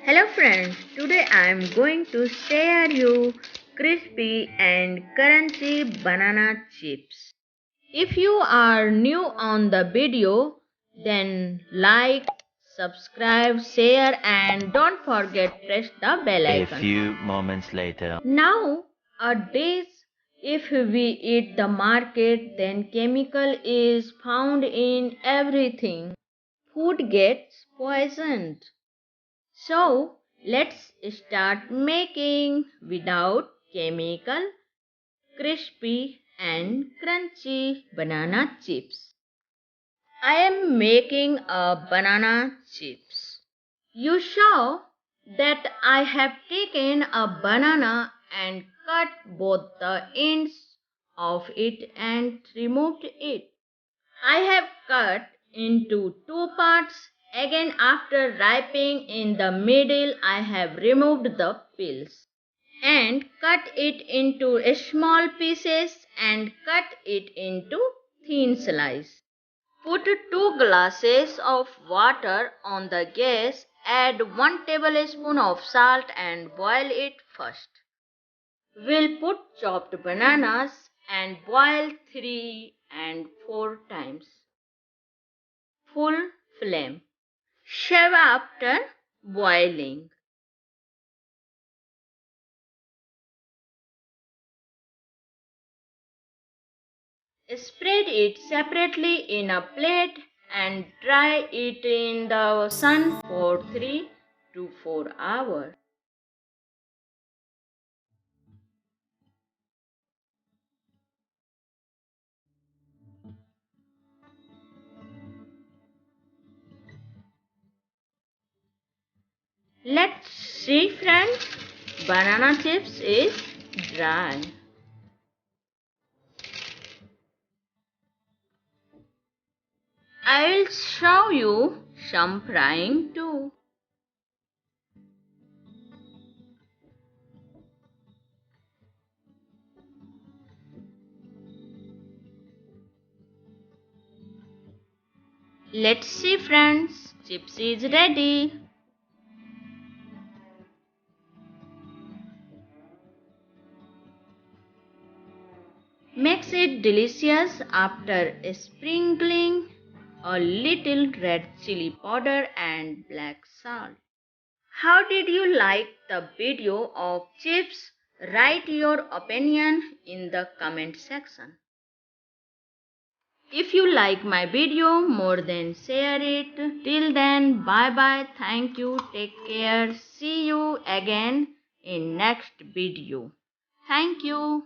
Hello friends, today I am going to share you crispy and crunchy banana chips. If you are new on the video, then like, subscribe, share and don't forget press the bell icon. A few moments later. Nowadays, if we eat the market, then chemical is found in everything. Food gets poisoned. So let's start making without chemical, crispy and crunchy banana chips. I am making a banana chips. You saw that I have taken a banana and cut both the ends of it and removed it. I have cut into two parts. Again, after ripening in the middle, I have removed the peels and cut it into small pieces and cut it into thin slices. Put 2 glasses of water on the gas. Add 1 tablespoon of salt and boil it first. We'll put chopped bananas and boil 3 and 4 times. Full flame. Serve after boiling. Spread it separately in a plate and dry it in the sun for 3 to 4 hours. Let's see friends, banana chips is dry. I will show you some frying too. Let's see friends, chips is ready. Makes it delicious after sprinkling a little red chili powder and black salt. How did you like the video of chips? Write your opinion in the comment section. If you like my video more, then share it. Till then, bye bye. Thank you. Take care. See you again in next video. Thank you.